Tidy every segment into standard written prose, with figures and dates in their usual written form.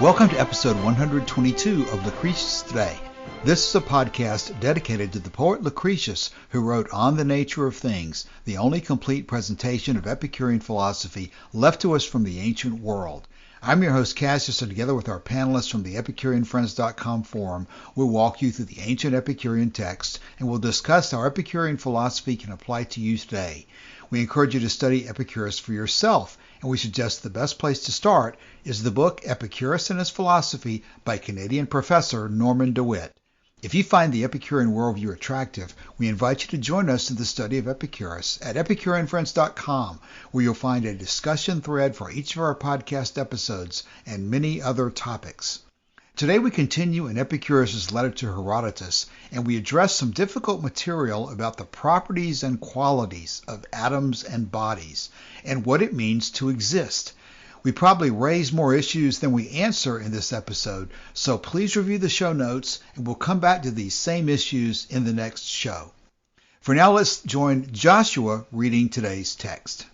Welcome to episode 122 of Lucretius Today. This is a podcast dedicated to the poet Lucretius, who wrote On the Nature of Things, the only complete presentation of Epicurean philosophy left to us from the ancient world. I'm your host Cassius, and together with our panelists from the EpicureanFriends.com forum, we'll walk you through the ancient Epicurean text, and we'll discuss how Epicurean philosophy can apply to you today. We encourage you to study Epicurus for yourself, and we suggest the best place to start is the book Epicurus and His Philosophy by Canadian professor Norman DeWitt. If you find the Epicurean worldview attractive, we invite you to join us in the study of Epicurus at EpicureanFriends.com, where you'll find a discussion thread for each of our podcast episodes and many other topics. Today we continue in Epicurus' letter to Herodotus, and we address some difficult material about the properties and qualities of atoms and bodies, and what it means to exist. We probably raise more issues than we answer in this episode, so please review the show notes, and we'll come back to these same issues in the next show. For now, let's join Joshua reading today's text.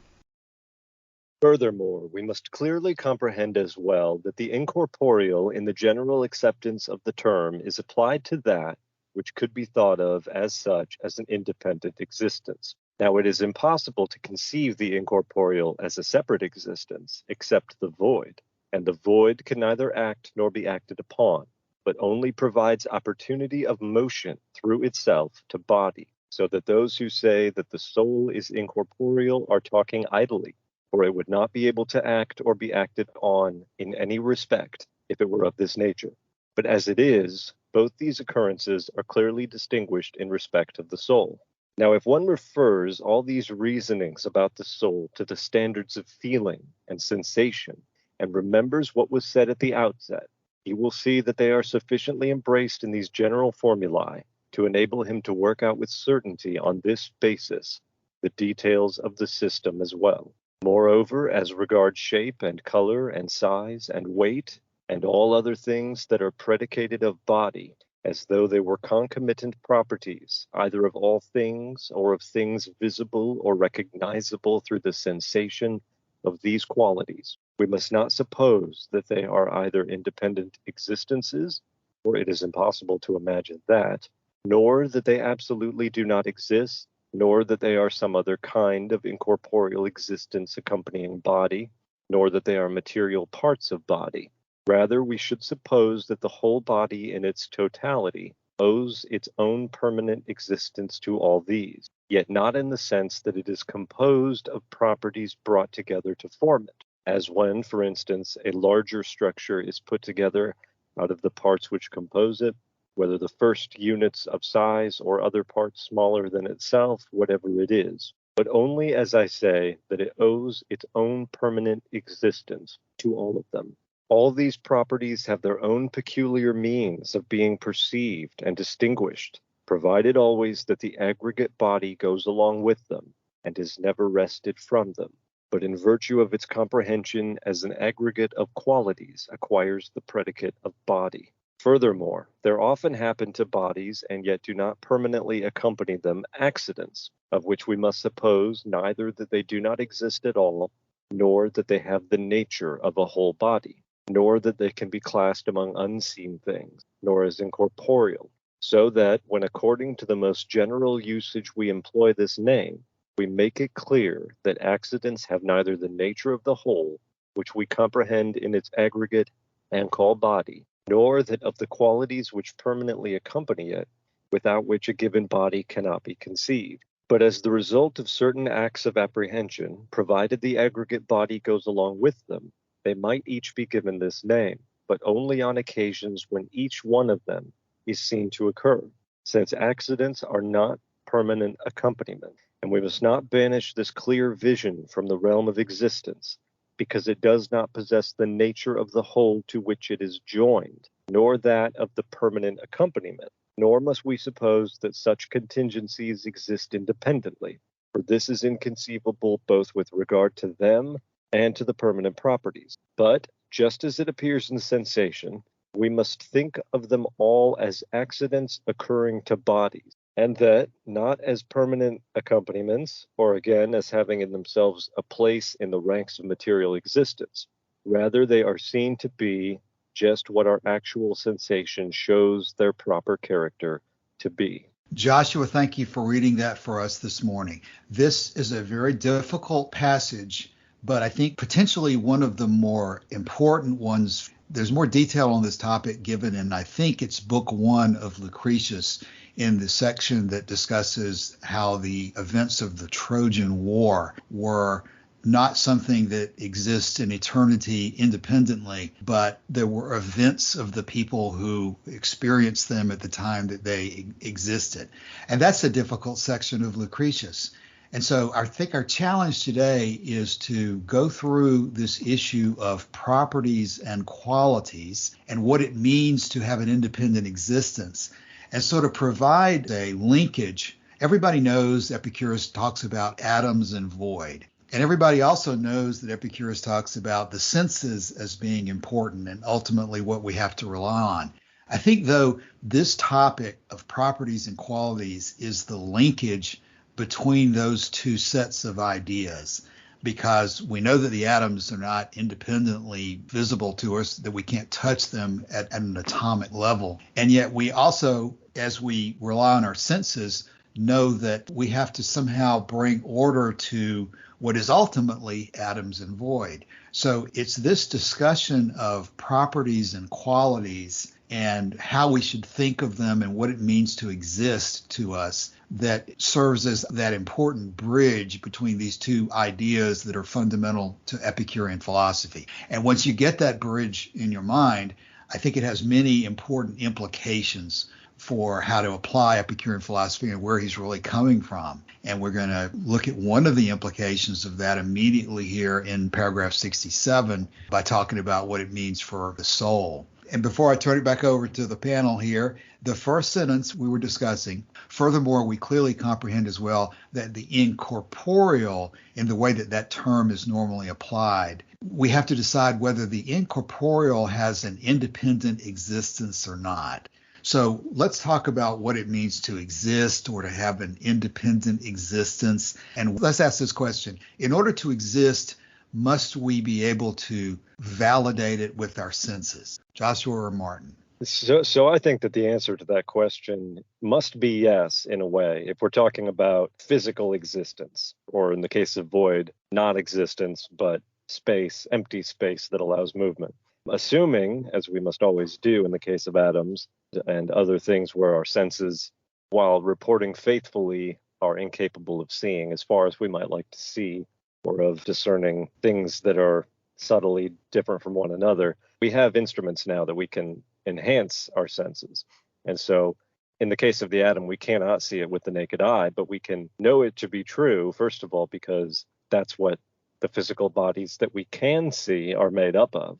Furthermore, we must clearly comprehend as well that the incorporeal in the general acceptance of the term is applied to that which could be thought of as such as an independent existence. Now, it is impossible to conceive the incorporeal as a separate existence, except the void, and the void can neither act nor be acted upon, but only provides opportunity of motion through itself to body, so that those who say that the soul is incorporeal are talking idly, for it would not be able to act or be acted on in any respect if it were of this nature. But as it is, both these occurrences are clearly distinguished in respect of the soul. Now, if one refers all these reasonings about the soul to the standards of feeling and sensation, and remembers what was said at the outset, he will see that they are sufficiently embraced in these general formulae to enable him to work out with certainty on this basis the details of the system as well. Moreover, as regards shape and color and size and weight and all other things that are predicated of body, as though they were concomitant properties, either of all things or of things visible or recognizable through the sensation of these qualities, we must not suppose that they are either independent existences, for it is impossible to imagine that, nor that they absolutely do not exist, nor that they are some other kind of incorporeal existence accompanying body, nor that they are material parts of body. Rather, we should suppose that the whole body in its totality owes its own permanent existence to all these, yet not in the sense that it is composed of properties brought together to form it, as when, for instance, a larger structure is put together out of the parts which compose it, whether the first units of size or other parts smaller than itself, whatever it is, but only, as I say, that it owes its own permanent existence to all of them. All these properties have their own peculiar means of being perceived and distinguished, provided always that the aggregate body goes along with them and is never wrested from them, but in virtue of its comprehension as an aggregate of qualities acquires the predicate of body. Furthermore, there often happen to bodies, and yet do not permanently accompany them, accidents, of which we must suppose neither that they do not exist at all, nor that they have the nature of a whole body, nor that they can be classed among unseen things, nor as incorporeal, so that when according to the most general usage we employ this name, we make it clear that accidents have neither the nature of the whole, which we comprehend in its aggregate and call body, nor that of the qualities which permanently accompany it, without which a given body cannot be conceived, but as the result of certain acts of apprehension, provided the aggregate body goes along with them, they might each be given this name, but only on occasions when each one of them is seen to occur, since accidents are not permanent accompaniment, and we must not banish this clear vision from the realm of existence, because it does not possess the nature of the whole to which it is joined, nor that of the permanent accompaniment, nor must we suppose that such contingencies exist independently, for this is inconceivable both with regard to them and to the permanent properties. But, just as it appears in sensation, we must think of them all as accidents occurring to bodies, and that not as permanent accompaniments, or again as having in themselves a place in the ranks of material existence. Rather, they are seen to be just what our actual sensation shows their proper character to be. Joshua, thank you for reading that for us this morning. This is a very difficult passage, but I think potentially one of the more important ones. There's more detail on this topic given in, I think it's book 1 of Lucretius, in the section that discusses how the events of the Trojan War were not something that exists in eternity independently, but there were events of the people who experienced them at the time that they existed. And that's a difficult section of Lucretius. And so I think our challenge today is to go through this issue of properties and qualities and what it means to have an independent existence, and sort of provide a linkage. Everybody knows Epicurus talks about atoms and void. And everybody also knows that Epicurus talks about the senses as being important and ultimately what we have to rely on. I think, though, this topic of properties and qualities is the linkage between those two sets of ideas, because we know that the atoms are not independently visible to us, that we can't touch them at an atomic level. And yet we also, as we rely on our senses, know that we have to somehow bring order to what is ultimately atoms and void. So it's this discussion of properties and qualities and how we should think of them and what it means to exist to us that serves as that important bridge between these two ideas that are fundamental to Epicurean philosophy. And once you get that bridge in your mind, I think it has many important implications for how to apply Epicurean philosophy and where he's really coming from. And we're going to look at one of the implications of that immediately here in paragraph 67 by talking about what it means for the soul. And before I turn it back over to the panel here, the first sentence we were discussing, furthermore, we clearly comprehend as well that the incorporeal, in the way that that term is normally applied, we have to decide whether the incorporeal has an independent existence or not. So let's talk about what it means to exist or to have an independent existence. And let's ask this question. In order to exist, must we be able to validate it with our senses? Joshua or Martin? So I think that the answer to that question must be yes, in a way, if we're talking about physical existence, or in the case of void, non-existence, but space, empty space that allows movement. Assuming, as we must always do in the case of atoms and other things where our senses, while reporting faithfully, are incapable of seeing as far as we might like to see, or of discerning things that are subtly different from one another, we have instruments now that we can enhance our senses. And so in the case of the atom, we cannot see it with the naked eye, but we can know it to be true, first of all, because that's what the physical bodies that we can see are made up of.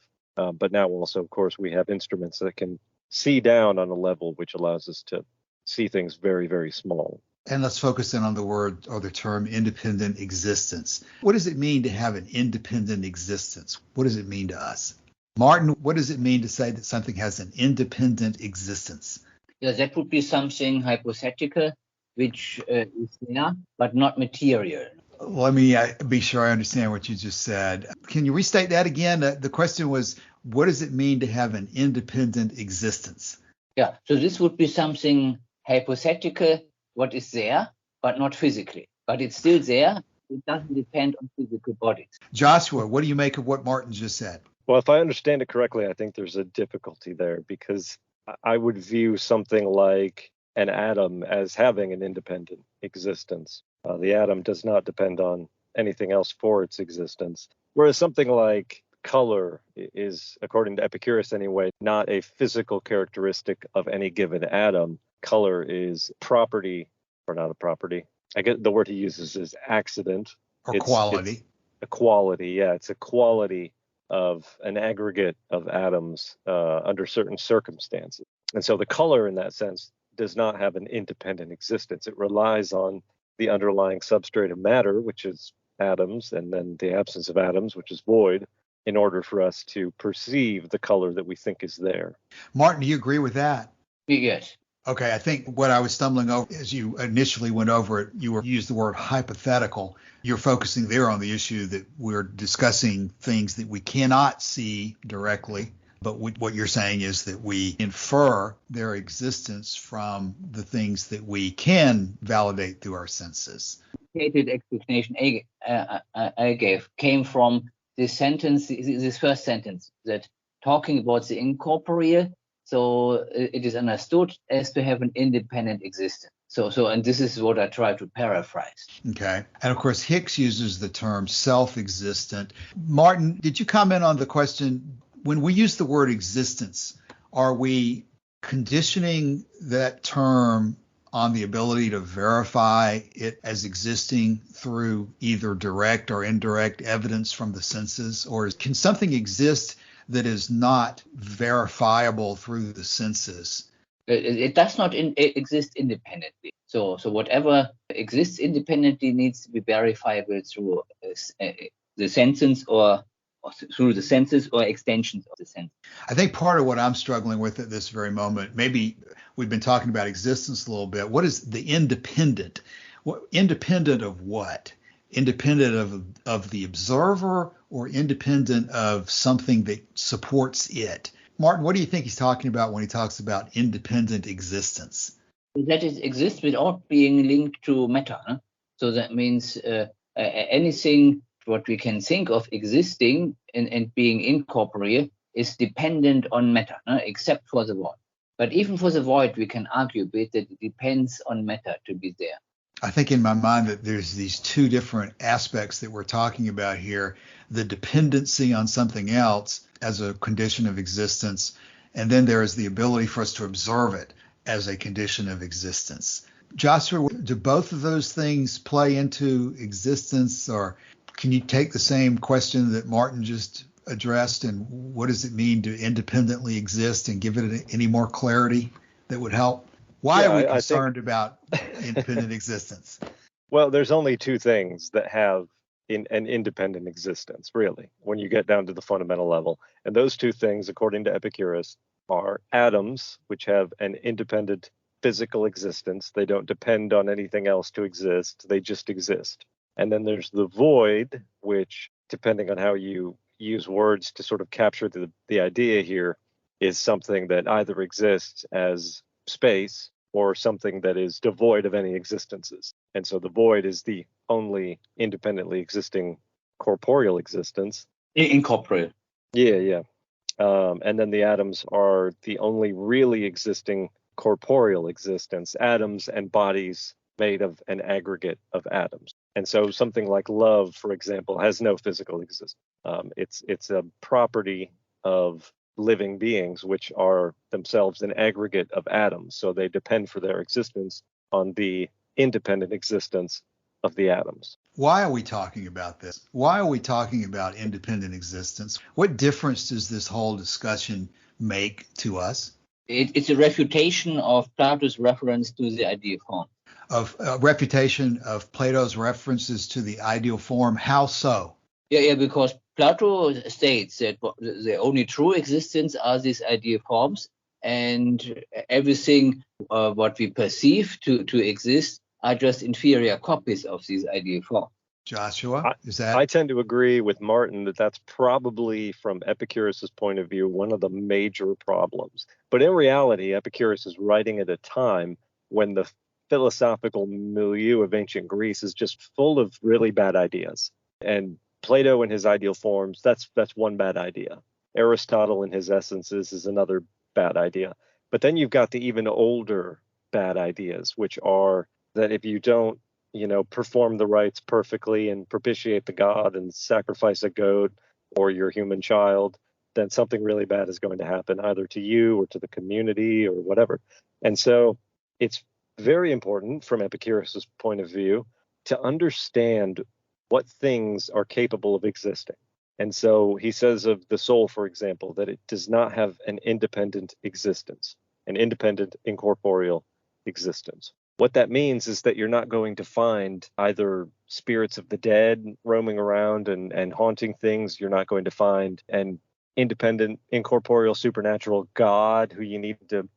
But now also, of course, we have instruments that can see down on a level which allows us to see things very, very small. And let's focus in on the word or the term independent existence. What does it mean to have an independent existence? What does it mean to us? Martin, what does it mean to say that something has an independent existence? Yeah, that would be something hypothetical, which is there, but not material. Let me be sure I understand what you just said. Can you restate that again? The question was, what does it mean to have an independent existence? Yeah, so this would be something hypothetical, what is there, but not physically. But it's still there. It doesn't depend on physical bodies. Joshua, what do you make of what Martin just said? Well, if I understand it correctly, I think there's a difficulty there, because I would view something like an atom as having an independent existence. The atom does not depend on anything else for its existence, whereas something like color is, according to Epicurus anyway, not a physical characteristic of any given atom. Color is property, or not a property. I get the word he uses is accident. Or quality. It's a quality, yeah. It's a quality of an aggregate of atoms under certain circumstances. And so the color in that sense does not have an independent existence. It relies on the underlying substrate of matter, which is atoms, and then the absence of atoms, which is void, in order for us to perceive the color that we think is there. Martin, do you agree with that? Yes. Okay, I think what I was stumbling over as you initially went over it, you used the word hypothetical. You're focusing there on the issue that we're discussing things that we cannot see directly, But what you're saying is that we infer their existence from the things that we can validate through our senses. The explanation I gave came from this sentence, this first sentence, that talking about the incorporeal, so it is understood as to have an independent existence. And this is what I try to paraphrase. Okay. And of course, Hicks uses the term self-existent. Martin, did you comment on the question, when we use the word existence, are we conditioning that term on the ability to verify it as existing through either direct or indirect evidence from the senses? Or can something exist that is not verifiable through the senses? It does not exist independently. So whatever exists independently needs to be verifiable through the senses or through the senses or extensions of the senses. I think part of what I'm struggling with at this very moment, maybe we've been talking about existence a little bit. What is the independent? Independent of what? Independent of the observer or independent of something that supports it? Martin, what do you think he's talking about when he talks about independent existence? That it exists without being linked to matter. Huh? So that means anything what we can think of existing and being incorporeal is dependent on matter, except for the void. But even for the void, we can argue a bit that it depends on matter to be there. I think in my mind that there's these two different aspects that we're talking about here, the dependency on something else as a condition of existence, and then there is the ability for us to observe it as a condition of existence. Joshua, do both of those things play into existence, or can you take the same question that Martin just addressed, and what does it mean to independently exist, and give it any more clarity that would help? Why are we concerned about independent existence? Well, there's only two things that have an independent existence, really, when you get down to the fundamental level. And those two things, according to Epicurus, are atoms, which have an independent physical existence. They don't depend on anything else to exist. They just exist. And then there's the void, which, depending on how you use words to sort of capture the idea here, is something that either exists as space or something that is devoid of any existences. And so the void is the only independently existing corporeal existence. Incorporeal. Yeah. And then the atoms are the only really existing corporeal existence, atoms and bodies made of an aggregate of atoms. And so something like love, for example, has no physical existence. It's a property of living beings, which are themselves an aggregate of atoms. So they depend for their existence on the independent existence of the atoms. Why are we talking about this? Why are we talking about independent existence? What difference does this whole discussion make to us? It's a refutation of Plato's reference to the ideal form. Of refutation of Plato's references to the ideal form. How so? Yeah, because Plato states that the only true existence are these ideal forms, and everything what we perceive to exist are just inferior copies of these ideal forms. Joshua, I tend to agree with Martin that that's probably, from Epicurus's point of view, one of the major problems. But in reality, Epicurus is writing at a time when the philosophical milieu of ancient Greece is just full of really bad ideas. And Plato and his ideal forms, that's one bad idea. Aristotle and his essences is another bad idea. But then you've got the even older bad ideas, which are that if you don't, perform the rites perfectly and propitiate the god and sacrifice a goat or your human child, then something really bad is going to happen either to you or to the community or whatever. And so it's very important from Epicurus's point of view to understand what things are capable of existing. And so he says of the soul, for example, that it does not have an independent existence, an independent incorporeal existence. What that means is that you're not going to find either spirits of the dead roaming around and haunting things. You're not going to find an independent, incorporeal, supernatural God who you need to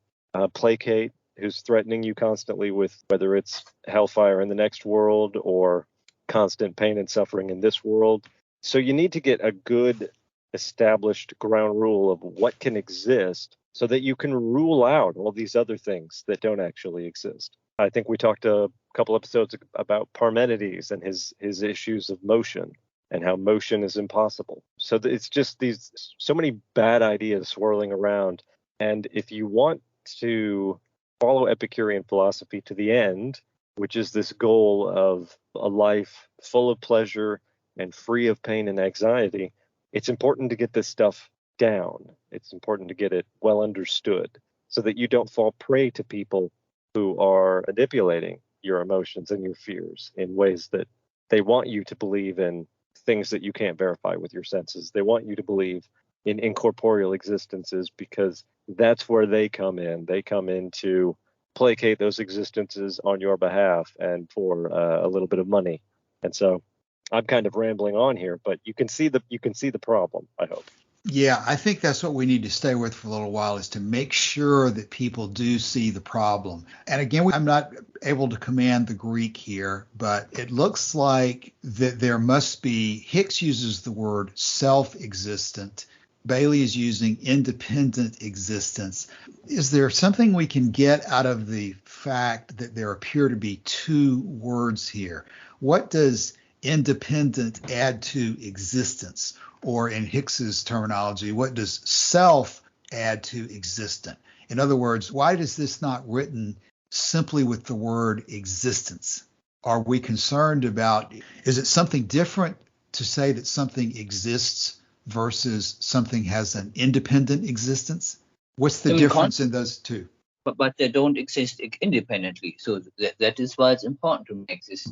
placate, who's threatening you constantly with whether it's hellfire in the next world or constant pain and suffering in this world. So you need to get a good established ground rule of what can exist so that you can rule out all these other things that don't actually exist. I think we talked a couple episodes about Parmenides and his issues of motion and how motion is impossible. So it's just these so many bad ideas swirling around. And if you want to follow Epicurean philosophy to the end, which is this goal of a life full of pleasure and free of pain and anxiety, it's important to get this stuff down. It's important to get it well understood so that you don't fall prey to people who are manipulating your emotions and your fears in ways that they want you to believe in things that you can't verify with your senses. They want you to believe in incorporeal existences because that's where they come in. They come in to placate those existences on your behalf and for a little bit of money. And so I'm kind of rambling on here, but you can see the problem, I hope. Yeah, I think that's what we need to stay with for a little while, is to make sure that people do see the problem. And again, I'm not able to command the Greek here, but it looks like that there must be, Hicks uses the word self-existent. Bailey is using independent existence. Is there something we can get out of the fact that there appear to be two words here? What does independent add to existence? Or in Hicks's terminology, what does self add to existent? In other words, why is this not written simply with the word existence? Are we concerned about, is it something different to say that something exists versus something has an independent existence? What's the difference in those two? But they don't exist independently. So that is why it's important to make this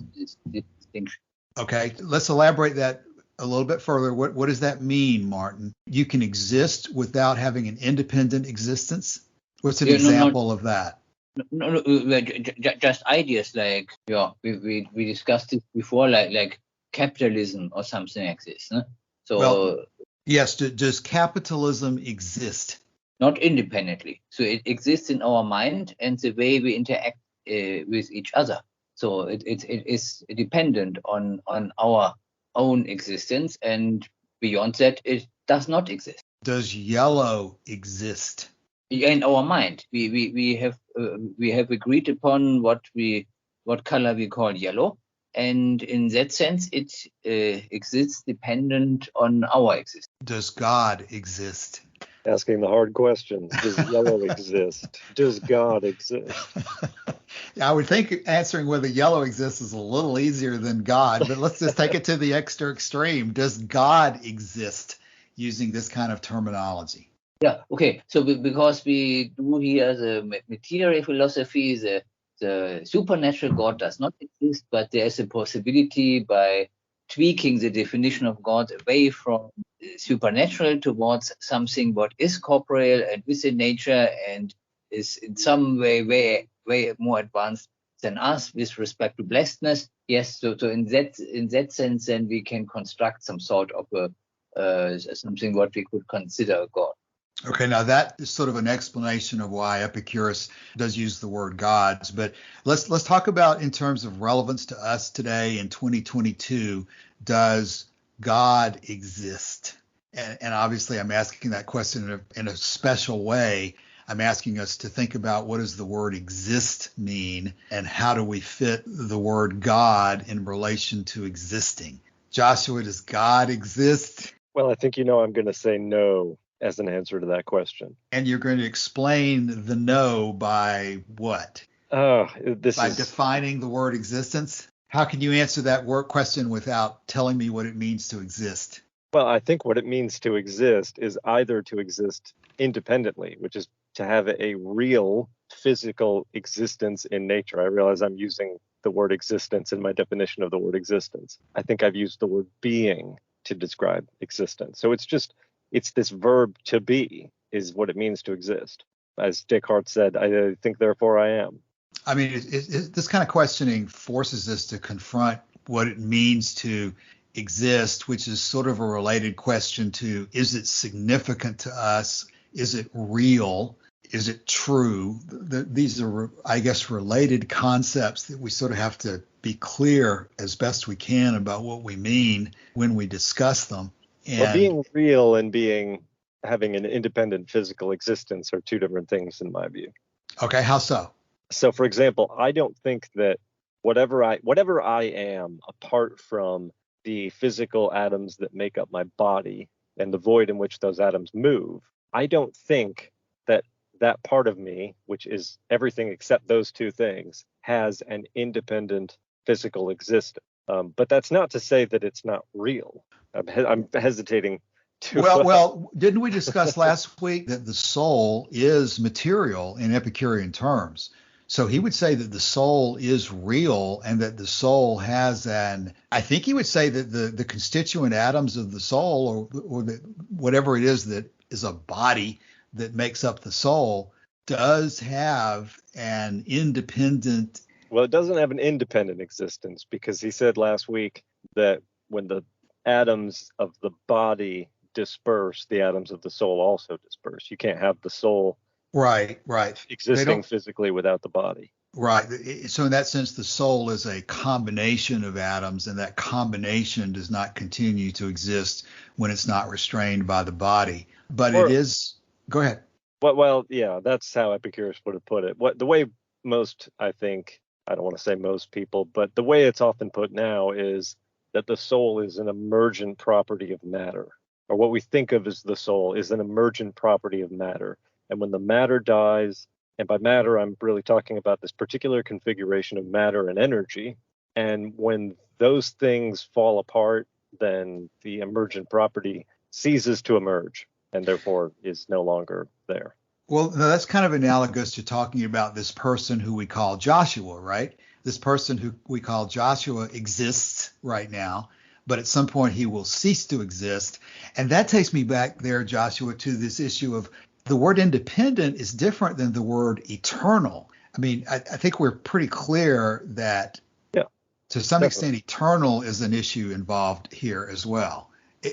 distinction. Okay, let's elaborate that a little bit further. What does that mean, Martin? You can exist without having an independent existence? What's an example of that? No, just ideas like, we discussed it before, like capitalism or something like this. No? So, well, yes, does capitalism exist? Not independently. So it exists in our mind and the way we interact with each other. So it is dependent on our own existence, and beyond that, it does not exist. Does yellow exist? In our mind, we have agreed upon what color we call yellow, and in that sense, it exists dependent on our existence. Does God exist? Asking the hard questions. Does yellow exist? Does God exist? I would think answering whether yellow exists is a little easier than God, but let's just take it to the extra extreme. Does God exist using this kind of terminology? Yeah, okay. So because we do here the material philosophy, the supernatural God does not exist, but there is a possibility by tweaking the definition of God away from supernatural towards something what is corporeal and within nature and is in some way more advanced than us with respect to blessedness. Yes, so in that sense, then we can construct some sort of something what we could consider a God. Okay, now that is sort of an explanation of why Epicurus does use the word gods, but let's talk about in terms of relevance to us today in 2022. Does God exist? And obviously I'm asking that question in a special way. I'm asking us to think about what does the word exist mean and how do we fit the word God in relation to existing? Joshua, does God exist? Well, I think I'm going to say no as an answer to that question. And you're going to explain the no by what? By defining the word existence? How can you answer that word question without telling me what it means to exist? Well, I think what it means to exist is either to exist independently, which is to have a real physical existence in nature. I realize I'm using the word existence in my definition of the word existence. I think I've used the word being to describe existence. So it's this verb to be is what it means to exist. As Descartes said, I think, therefore I am. I mean, this kind of questioning forces us to confront what it means to exist, which is sort of a related question to, is it significant to us? Is it real? Is it true? These are, I guess, related concepts that we sort of have to be clear as best we can about what we mean when we discuss them. Well, And being real and having an independent physical existence are two different things in my view. okay, how so? So, for example, I don't think that whatever I am apart from the physical atoms that make up my body and the void in which those atoms move, I don't think that that part of me, which is everything except those two things, has an independent physical existence. But that's not to say that it's not real. I'm hesitating to. Well, didn't we discuss last week that the soul is material in Epicurean terms? So he would say that the soul is real and that the soul has I think he would say that the constituent atoms of the soul or whatever it is that is a body that makes up the soul does have an independent. Well, it doesn't have an independent existence because he said last week that when the atoms of the body disperse, the atoms of the soul also disperse. You can't have the soul Right. existing physically without the body. Right. So in that sense, the soul is a combination of atoms, and that combination does not continue to exist when it's not restrained by the body. But it is. Go ahead. Well, yeah, that's how Epicurus would have put it. The way most, I think, I don't want to say most people, but the way it's often put now is that the soul is an emergent property of matter, or what we think of as the soul is an emergent property of matter. And when the matter dies, and by matter, I'm really talking about this particular configuration of matter and energy. And when those things fall apart, then the emergent property ceases to emerge and therefore is no longer there. Well, no, that's kind of analogous to talking about this person who we call Joshua, right? This person who we call Joshua exists right now, but at some point he will cease to exist. And that takes me back there, Joshua, to this issue of the word independent is different than the word eternal. I mean, I think we're pretty clear that to some extent eternal is an issue involved here as well.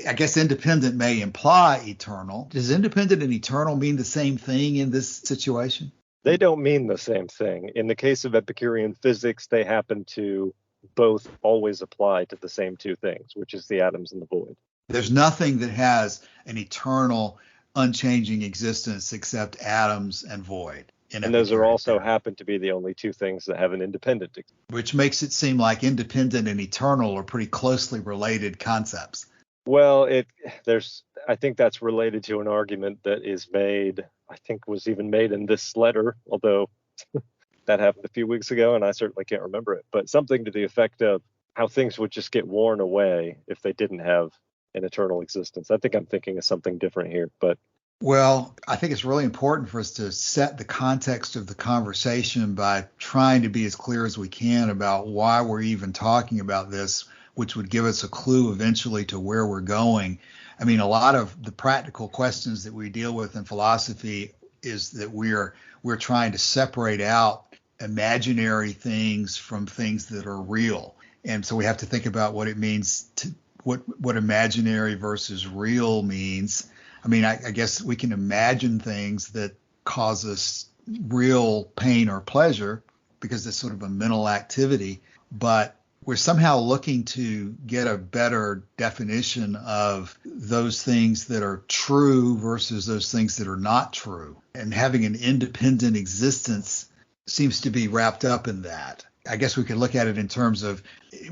I guess independent may imply eternal. Does independent and eternal mean the same thing in this situation? They don't mean the same thing. In the case of Epicurean physics, they happen to both always apply to the same two things, which is the atoms and the void. There's nothing that has an eternal, unchanging existence except atoms and void. And those are also happen to be the only two things that have an independent existence. Which makes it seem like independent and eternal are pretty closely related concepts. Well, I think that's related to an argument that is made, I think was even made in this letter, although that happened a few weeks ago and I certainly can't remember it, but something to the effect of how things would just get worn away if they didn't have an eternal existence. I think I'm thinking of something different here, but. Well, I think it's really important for us to set the context of the conversation by trying to be as clear as we can about why we're even talking about this, which would give us a clue eventually to where we're going. I mean, a lot of the practical questions that we deal with in philosophy is that we're trying to separate out imaginary things from things that are real. And so we have to think about what it means to what imaginary versus real means. I mean, I guess we can imagine things that cause us real pain or pleasure because it's sort of a mental activity, but we're somehow looking to get a better definition of those things that are true versus those things that are not true. And having an independent existence seems to be wrapped up in that. I guess we could look at it in terms of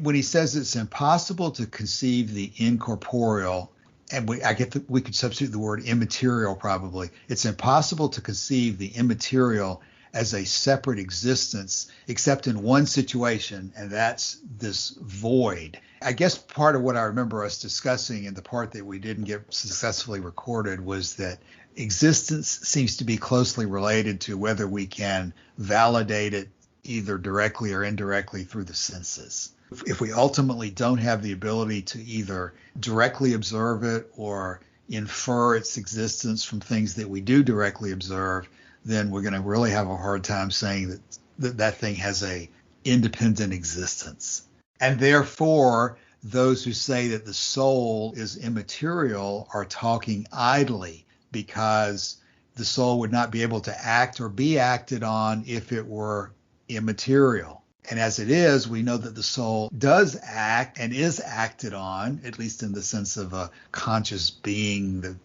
when he says it's impossible to conceive the incorporeal, and we could substitute the word immaterial probably. It's impossible to conceive the immaterial as a separate existence, except in one situation, and that's this void. I guess part of what I remember us discussing in the part that we didn't get successfully recorded was that existence seems to be closely related to whether we can validate it either directly or indirectly through the senses. If we ultimately don't have the ability to either directly observe it or infer its existence from things that we do directly observe, then we're going to really have a hard time saying that thing has a independent existence. And therefore, those who say that the soul is immaterial are talking idly, because the soul would not be able to act or be acted on if it were immaterial. And as it is, we know that the soul does act and is acted on, at least in the sense of a conscious being that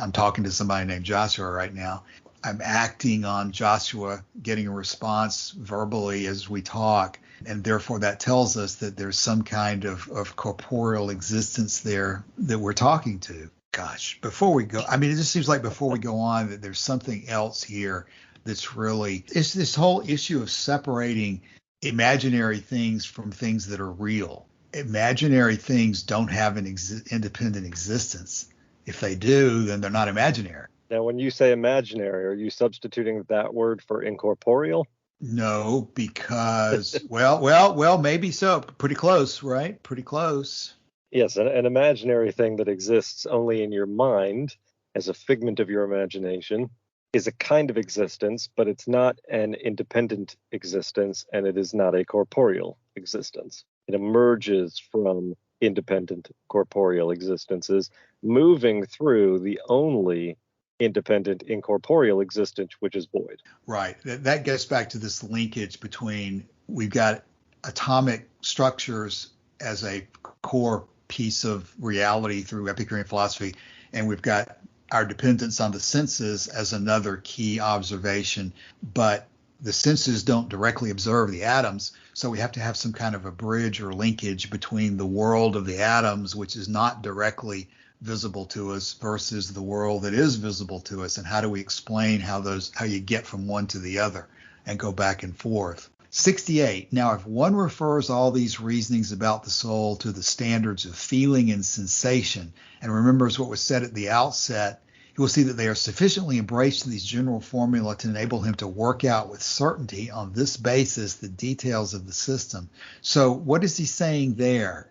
I'm talking to somebody named Joshua right now. I'm acting on Joshua, getting a response verbally as we talk. And therefore that tells us that there's some kind of corporeal existence there that we're talking to. Gosh, before we go, it just seems like before we go on that there's something else here that's really, it's this whole issue of separating imaginary things from things that are real. Imaginary things don't have an independent existence. If they do, then they're not imaginary. Now, when you say imaginary, are you substituting that word for incorporeal? No, because, well, maybe so. Pretty close, right? Pretty close. Yes, an imaginary thing that exists only in your mind as a figment of your imagination is a kind of existence, but it's not an independent existence, and it is not a corporeal existence. It emerges from independent corporeal existences, moving through the only independent incorporeal existence, which is void. Right. That gets back to this linkage between, we've got atomic structures as a core piece of reality through Epicurean philosophy, and we've got our dependence on the senses as another key observation, but the senses don't directly observe the atoms, so we have to have some kind of a bridge or linkage between the world of the atoms, which is not directly visible to us, versus the world that is visible to us, and how do we explain how you get from one to the other and go back and forth. 68. Now, if one refers all these reasonings about the soul to the standards of feeling and sensation, and remembers what was said at the outset, he will see that they are sufficiently embraced in these general formula to enable him to work out with certainty on this basis the details of the system. So what is he saying there?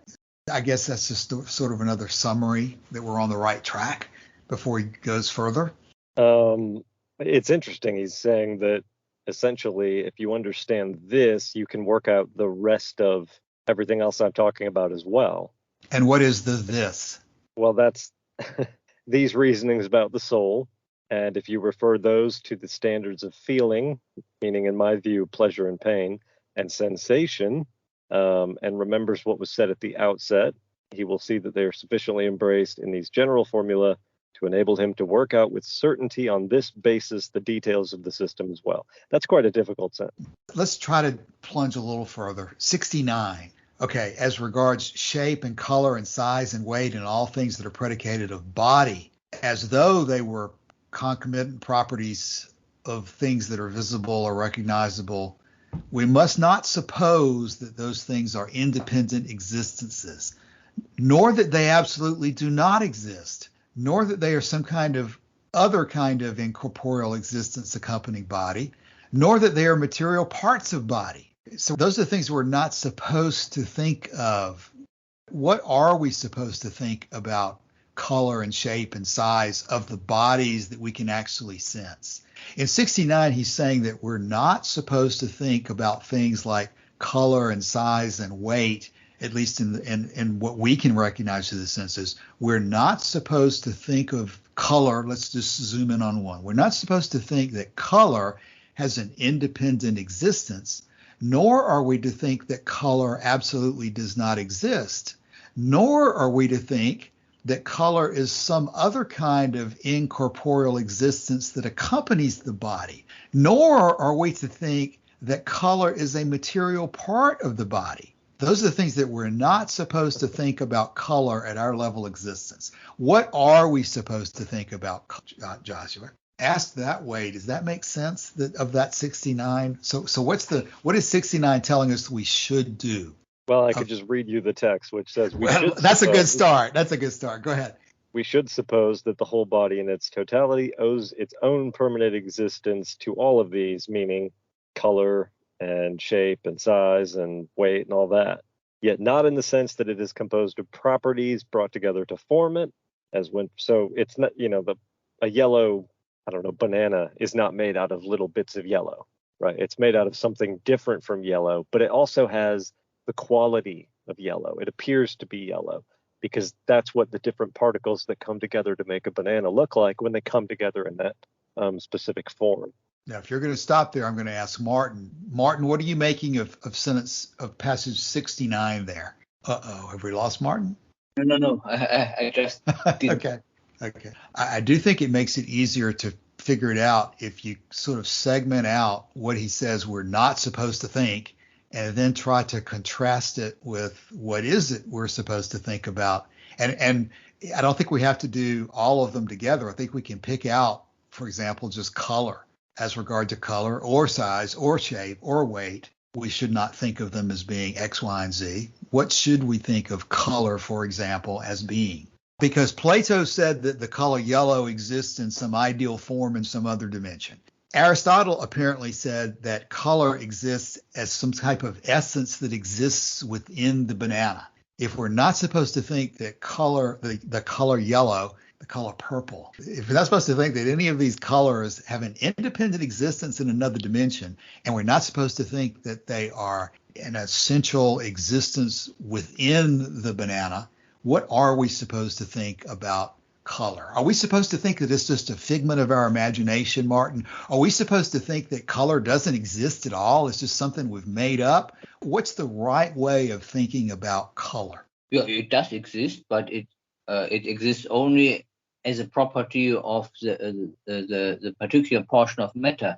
I guess that's just sort of another summary that we're on the right track before he goes further. It's interesting. He's saying that essentially, if you understand this, you can work out the rest of everything else I'm talking about as well. And what is the this? Well, that's these reasonings about the soul. And if you refer those to the standards of feeling, meaning in my view, pleasure and pain, and sensation, and remembers what was said at the outset, he will see that they are sufficiently embraced in these general formula to enable him to work out with certainty on this basis the details of the system as well. That's quite a difficult sentence. Let's try to plunge a little further. 69. Okay, as regards shape and color and size and weight and all things that are predicated of body, as though they were concomitant properties of things that are visible or recognizable, we must not suppose that those things are independent existences, nor that they absolutely do not exist, nor that they are some kind of other kind of incorporeal existence accompanying body, nor that they are material parts of body. So those are the things we're not supposed to think of. What are we supposed to think about color and shape and size of the bodies that we can actually sense? In 69, he's saying that we're not supposed to think about things like color and size and weight, at least in what we can recognize through the senses. We're not supposed to think of color. Let's just zoom in on one. We're not supposed to think that color has an independent existence, nor are we to think that color absolutely does not exist, nor are we to think that color is some other kind of incorporeal existence that accompanies the body, nor are we to think that color is a material part of the body. Those are the things that we're not supposed to think about color at our level of existence. What are we supposed to think about, Joshua? Asked that way, does that make sense of that 69? So what is 69 telling us we should do? Well, I could just read you the text, which says that's a good start. That's a good start. Go ahead. We should suppose that the whole body in its totality owes its own permanent existence to all of these, meaning color and shape and size and weight and all that, yet not in the sense that it is composed of properties brought together to form it, so it's not, a yellow, banana is not made out of little bits of yellow, right? It's made out of something different from yellow, but it also has the quality of yellow. It appears to be yellow because that's what the different particles that come together to make a banana look like when they come together in that specific form. Now, if you're going to stop there, I'm going to ask Martin. Martin, what are you making of passage 69 there? Uh-oh, have we lost Martin? No. I just did. Okay. I do think it makes it easier to figure it out if you sort of segment out what he says we're not supposed to think, and then try to contrast it with what is it we're supposed to think about. And I don't think we have to do all of them together. I think we can pick out, for example, just color. As regard to color or size or shape or weight, we should not think of them as being X, Y, and Z. What should we think of color, for example, as being? Because Plato said that the color yellow exists in some ideal form in some other dimension. Aristotle apparently said that color exists as some type of essence that exists within the banana. If we're not supposed to think that color, the color yellow, the color purple, if we're not supposed to think that any of these colors have an independent existence in another dimension, and we're not supposed to think that they are an essential existence within the banana, what are we supposed to think about color? Are we supposed to think that it's just a figment of our imagination, Martin? Are we supposed to think that color doesn't exist at all? It's just something we've made up? What's the right way of thinking about color? Yeah, it does exist, but it exists only as a property of the particular portion of matter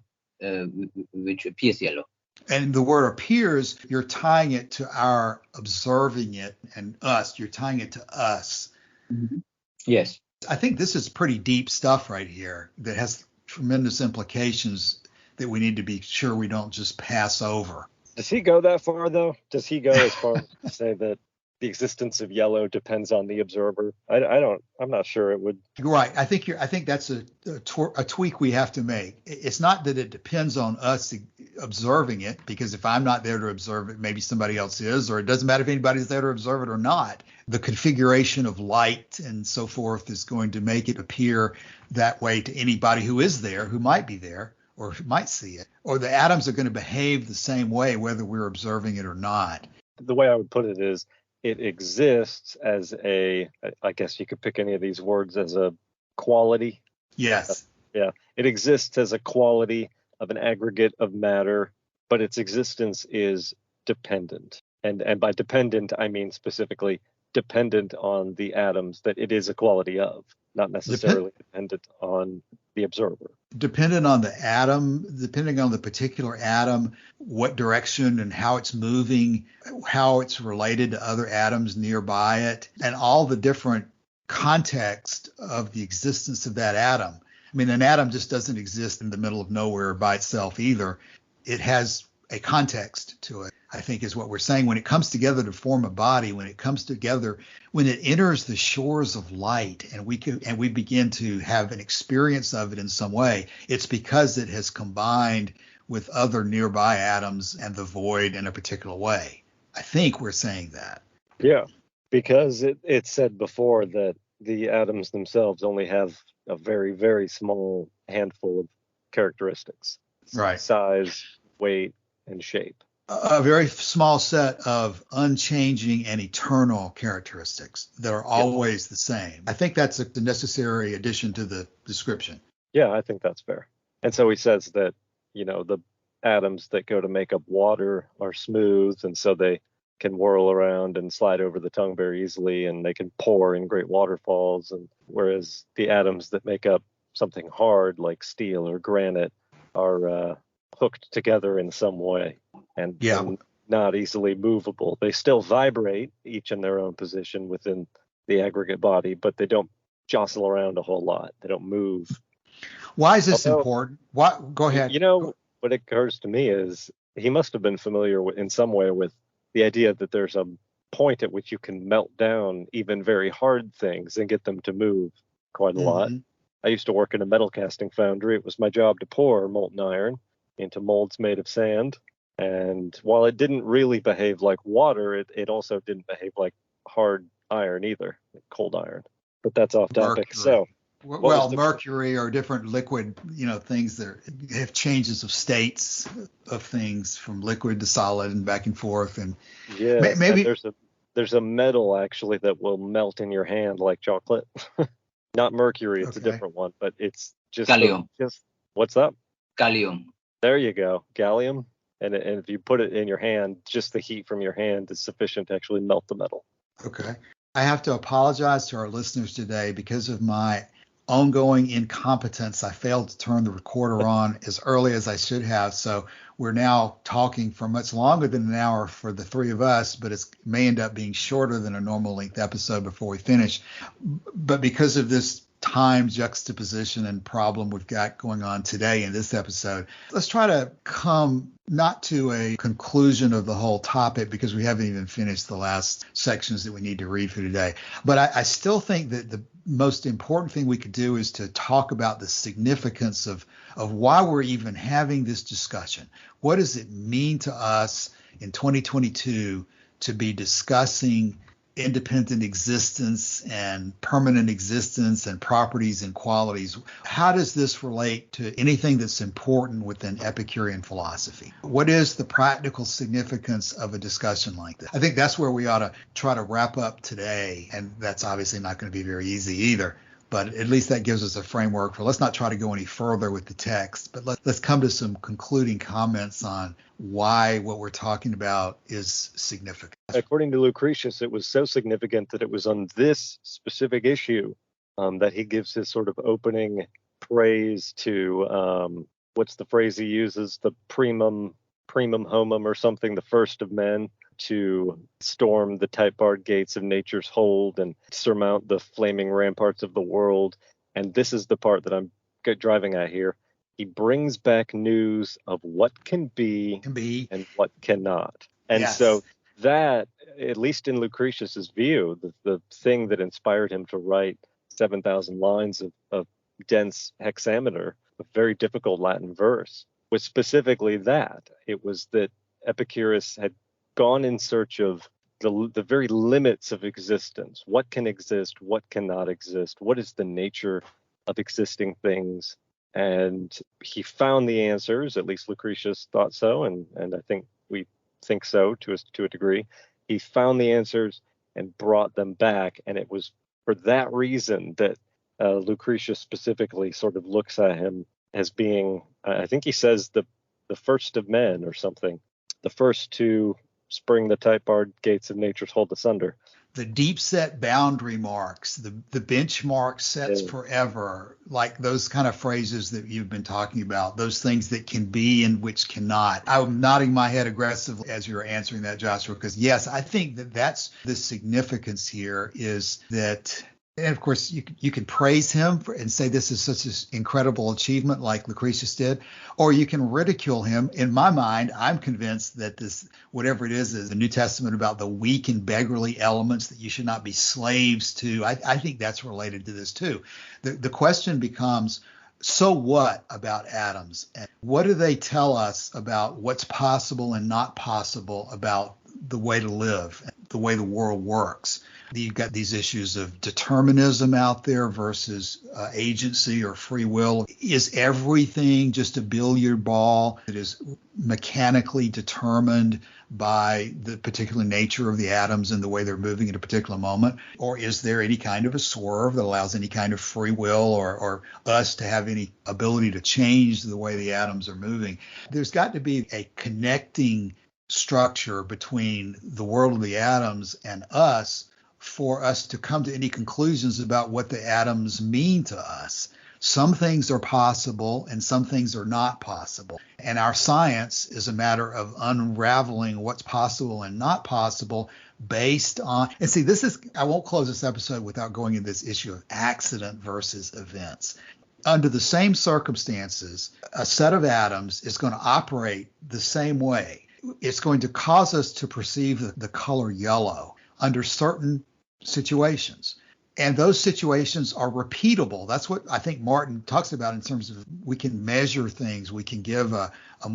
which appears yellow. And the word appears, you're tying it to our observing it, and us, you're tying it to us. Mm-hmm. Yes. I think this is pretty deep stuff right here that has tremendous implications that we need to be sure we don't just pass over. Does he go that far, though? Does he go as far as to say that the existence of yellow depends on the observer? I'm not sure it would. Right. I think that's a tweak we have to make. It's not that it depends on us observing it, because if I'm not there to observe it, maybe somebody else is, or it doesn't matter if anybody's there to observe it or not. The configuration of light and so forth is going to make it appear that way to anybody who is there, who might be there, or who might see it. Or the atoms are going to behave the same way whether we're observing it or not. The way I would put it is, it exists as I guess you could pick any of these words as a quality. Yes. Yeah. It exists as a quality of an aggregate of matter, but its existence is dependent. And by dependent, I mean specifically dependent on the atoms that it is a quality of, not necessarily dependent on the observer. Dependent on the atom, depending on the particular atom, what direction and how it's moving, how it's related to other atoms nearby it, and all the different context of the existence of that atom. I mean, an atom just doesn't exist in the middle of nowhere by itself either. It has a context to it, I think is what we're saying. When it comes together to form a body, when it comes together, when it enters the shores of light and we begin to have an experience of it in some way, it's because it has combined with other nearby atoms and the void in a particular way. I think we're saying that. Yeah, because it's said before that the atoms themselves only have a very, very small handful of characteristics. Right. Size, weight, and shape. A very small set of unchanging and eternal characteristics that are always the same. I think that's the necessary addition to the description. Yeah, I think that's fair. And so he says that, the atoms that go to make up water are smooth, and so they can whirl around and slide over the tongue very easily, and they can pour in great waterfalls. And whereas the atoms that make up something hard like steel or granite are hooked together in some way and not easily movable. They still vibrate, each in their own position within the aggregate body, but they don't jostle around a whole lot. They don't move. Why is this important? Go ahead. What occurs to me is he must have been familiar in some way with the idea that there's a point at which you can melt down even very hard things and get them to move quite a lot. I used to work in a metal casting foundry. It was my job to pour molten iron into molds made of sand. And while it didn't really behave like water, it also didn't behave like hard iron either, like cold iron. But that's off topic. Mercury. So, mercury or different liquid, things that have changes of states of things from liquid to solid and back and forth. And maybe there's a metal actually that will melt in your hand like chocolate. Not mercury, it's a different one, but it's just gallium. What's up? Gallium. There you go, gallium. And if you put it in your hand, just the heat from your hand is sufficient to actually melt the metal. Okay. I have to apologize to our listeners today because of my ongoing incompetence. I failed to turn the recorder on as early as I should have. So we're now talking for much longer than an hour for the three of us, but it may end up being shorter than a normal length episode before we finish. But because of this time juxtaposition and problem we've got going on today in this episode, let's try to come not to a conclusion of the whole topic because we haven't even finished the last sections that we need to read for today. But I still think that the most important thing we could do is to talk about the significance of why we're even having this discussion. What does it mean to us in 2022 to be discussing independent existence and permanent existence and properties and qualities? How does this relate to anything that's important within Epicurean philosophy? What is the practical significance of a discussion like this? I think that's where we ought to try to wrap up today. And that's obviously not going to be very easy either. But at least that gives us a framework for, let's not try to go any further with the text, but let's come to some concluding comments on why what we're talking about is significant. According to Lucretius, it was so significant that it was on this specific issue that he gives his sort of opening praise to, what's the phrase he uses, the primum homum or something, the first of men, to storm the tight-barred gates of nature's hold and surmount the flaming ramparts of the world. And this is the part that I'm driving at here. He brings back news of what can be and what cannot. And yes. So that, at least in Lucretius's view, the thing that inspired him to write 7,000 lines of dense hexameter, a very difficult Latin verse, was specifically that. It was that Epicurus had gone in search of the very limits of existence. What can exist? What cannot exist? What is the nature of existing things? And he found the answers, at least Lucretius thought so, and I think we think so to a degree. He found the answers and brought them back, and it was for that reason that Lucretius specifically sort of looks at him as being, I think he says the first of men or something, the first to spring the tight-barred gates of nature's hold asunder. The deep-set boundary marks, the benchmark sets forever, like those kind of phrases that you've been talking about, those things that can be and which cannot. I'm nodding my head aggressively as you're answering that, Joshua, because yes, I think that that's the significance here, is that, and of course, you can praise him and say this is such an incredible achievement like Lucretius did, or you can ridicule him. In my mind, I'm convinced that this, whatever it is the New Testament about the weak and beggarly elements that you should not be slaves to. I think that's related to this too. The question becomes, so what about atoms? And what do they tell us about what's possible and not possible about the way to live, the way the world works? You've got these issues of determinism out there versus agency or free will. Is everything just a billiard ball that is mechanically determined by the particular nature of the atoms and the way they're moving at a particular moment? Or is there any kind of a swerve that allows any kind of free will or us to have any ability to change the way the atoms are moving? There's got to be a connecting structure between the world of the atoms and us for us to come to any conclusions about what the atoms mean to us. Some things are possible and some things are not possible. And our science is a matter of unraveling what's possible and not possible based on, and see, I won't close this episode without going into this issue of accident versus events. Under the same circumstances, a set of atoms is going to operate the same way. It's going to cause us to perceive the color yellow under certain situations. And those situations are repeatable. That's what I think Martin talks about in terms of we can measure things. We can give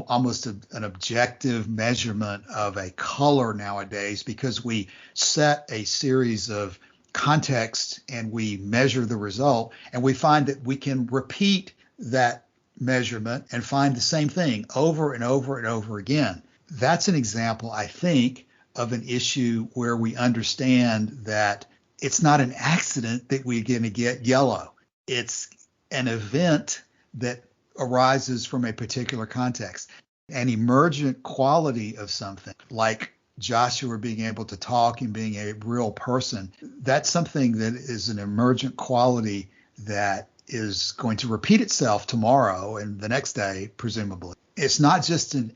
almost an objective measurement of a color nowadays because we set a series of contexts and we measure the result. And we find that we can repeat that measurement and find the same thing over and over and over again. That's an example, I think, of an issue where we understand that it's not an accident that we're going to get yellow. It's an event that arises from a particular context. An emergent quality of something, like Joshua being able to talk and being a real person, that's something that is an emergent quality that is going to repeat itself tomorrow and the next day, presumably. It's not just an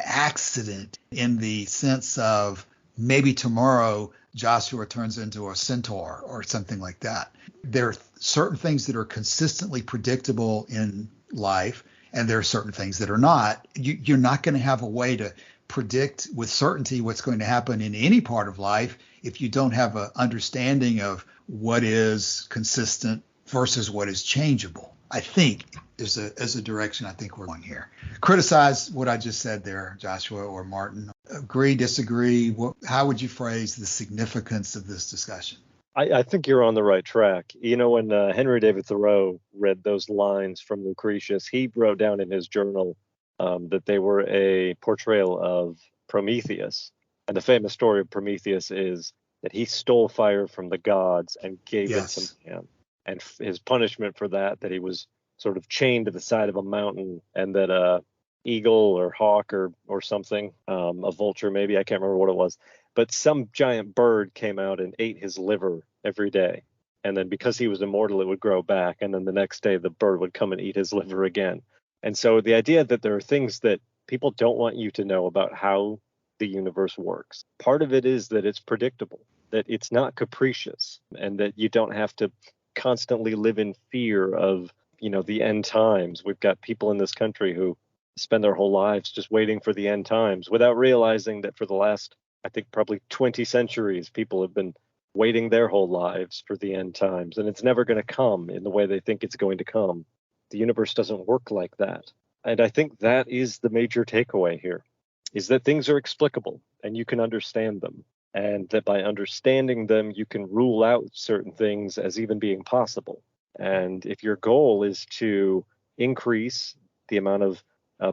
accident in the sense of maybe tomorrow Joshua turns into a centaur or something like that. There are certain things that are consistently predictable in life, and there are certain things that are not. You're not going to have a way to predict with certainty what's going to happen in any part of life if you don't have an understanding of what is consistent versus what is changeable. I think is a direction I think we're going here. Criticize what I just said there, Joshua or Martin. Agree, disagree? How would you phrase the significance of this discussion? I think you're on the right track. When Henry David Thoreau read those lines from Lucretius, he wrote down in his journal that they were a portrayal of Prometheus. And the famous story of Prometheus is that he stole fire from the gods and gave it to man. And his punishment for that he was sort of chained to the side of a mountain, and that a eagle or hawk or something, a vulture maybe, I can't remember what it was, but some giant bird came out and ate his liver every day. And then because he was immortal, it would grow back. And then the next day, the bird would come and eat his liver again. And so the idea that there are things that people don't want you to know about how the universe works. Part of it is that it's predictable, that it's not capricious, and that you don't have to constantly live in fear of, the end times. We've got people in this country who spend their whole lives just waiting for the end times without realizing that for the last, I think, probably 20 centuries, people have been waiting their whole lives for the end times, and it's never going to come in the way they think it's going to come. The universe doesn't work like that. And I think that is the major takeaway here, is that things are explicable and you can understand them, and that by understanding them, you can rule out certain things as even being possible. And if your goal is to increase the amount of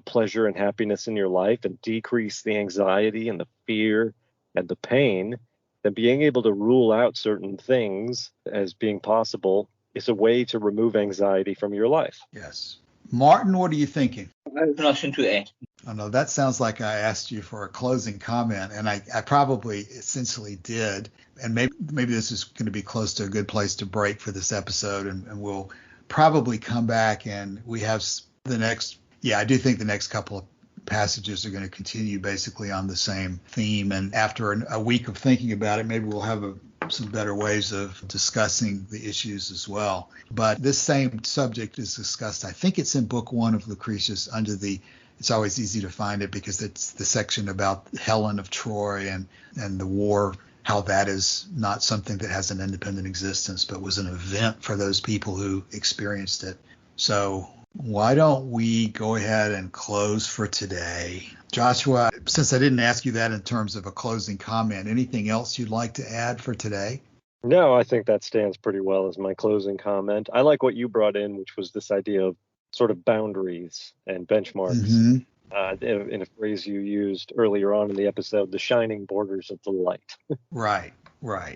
pleasure and happiness in your life and decrease the anxiety and the fear and the pain, then being able to rule out certain things as being possible is a way to remove anxiety from your life. Yes. Martin, what are you thinking? I have nothing to add. Oh, no, that sounds like I asked you for a closing comment, and I probably essentially did. And maybe this is going to be close to a good place to break for this episode, and we'll probably come back and we have the next. Yeah, I do think the next couple of passages are going to continue basically on the same theme. And after a week of thinking about it, maybe we'll have some better ways of discussing the issues as well. But this same subject is discussed, I think it's in book 1 of Lucretius under it's always easy to find it because it's the section about Helen of Troy and the war, how that is not something that has an independent existence, but was an event for those people who experienced it. So why don't we go ahead and close for today? Joshua, since I didn't ask you that in terms of a closing comment, anything else you'd like to add for today? No, I think that stands pretty well as my closing comment. I like what you brought in, which was this idea of sort of boundaries and benchmarks. Mm-hmm. In a phrase you used earlier on in the episode, the shining borders of the light. Right.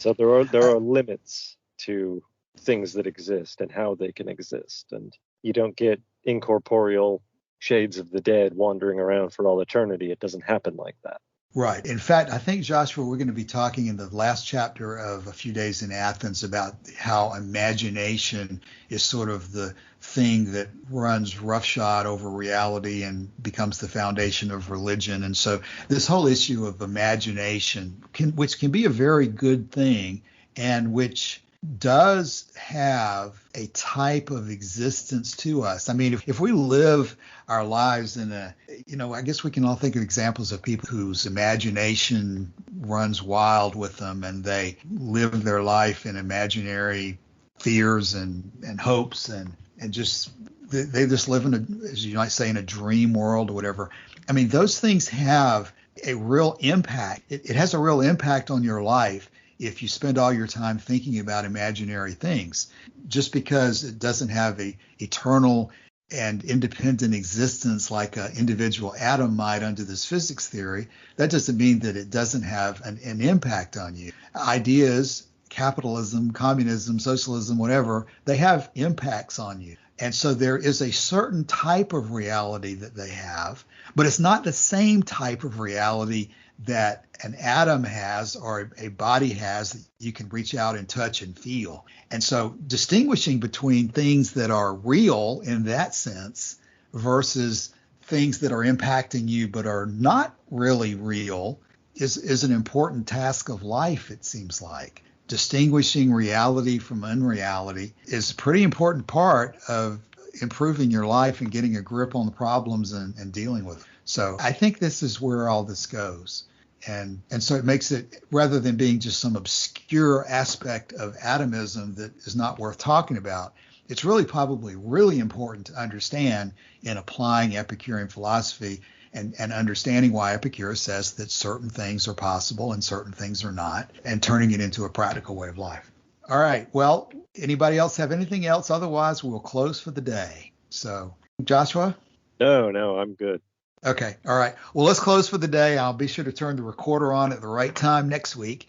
So there are limits to things that exist and how they can exist. And you don't get incorporeal shades of the dead wandering around for all eternity. It doesn't happen like that. Right. In fact, I think, Joshua, we're going to be talking in the last chapter of A Few Days in Athens about how imagination is sort of the thing that runs roughshod over reality and becomes the foundation of religion. And so this whole issue of imagination, which can be a very good thing and which does have a type of existence to us. I mean, if we live our lives in I guess we can all think of examples of people whose imagination runs wild with them and they live their life in imaginary fears and hopes and just they just live in as you might say, in a dream world or whatever. I mean, those things have a real impact. It has a real impact on your life if you spend all your time thinking about imaginary things. Just because it doesn't have a eternal and independent existence like an individual atom might under this physics theory, that doesn't mean that it doesn't have an impact on you. Ideas, capitalism, communism, socialism, whatever, they have impacts on you. And so there is a certain type of reality that they have, but it's not the same type of reality that an atom has or a body has that you can reach out and touch and feel. And so distinguishing between things that are real in that sense versus things that are impacting you but are not really real is an important task of life, it seems like. Distinguishing reality from unreality is a pretty important part of improving your life and getting a grip on the problems and dealing with them. So I think this is where all this goes. And so it makes it, rather than being just some obscure aspect of atomism that is not worth talking about, it's really probably really important to understand in applying Epicurean philosophy and understanding why Epicurus says that certain things are possible and certain things are not, and turning it into a practical way of life. All right. Well, anybody else have anything else? Otherwise, we'll close for the day. So, Joshua? No, I'm good. Okay. All right. Well, let's close for the day. I'll be sure to turn the recorder on at the right time next week,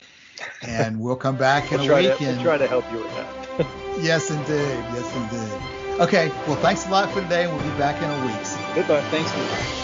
and we'll come back in a week. We'll try to help you with that. Yes, indeed. Yes, indeed. Okay. Well, thanks a lot for today, and we'll be back in a week. Goodbye. Thanks.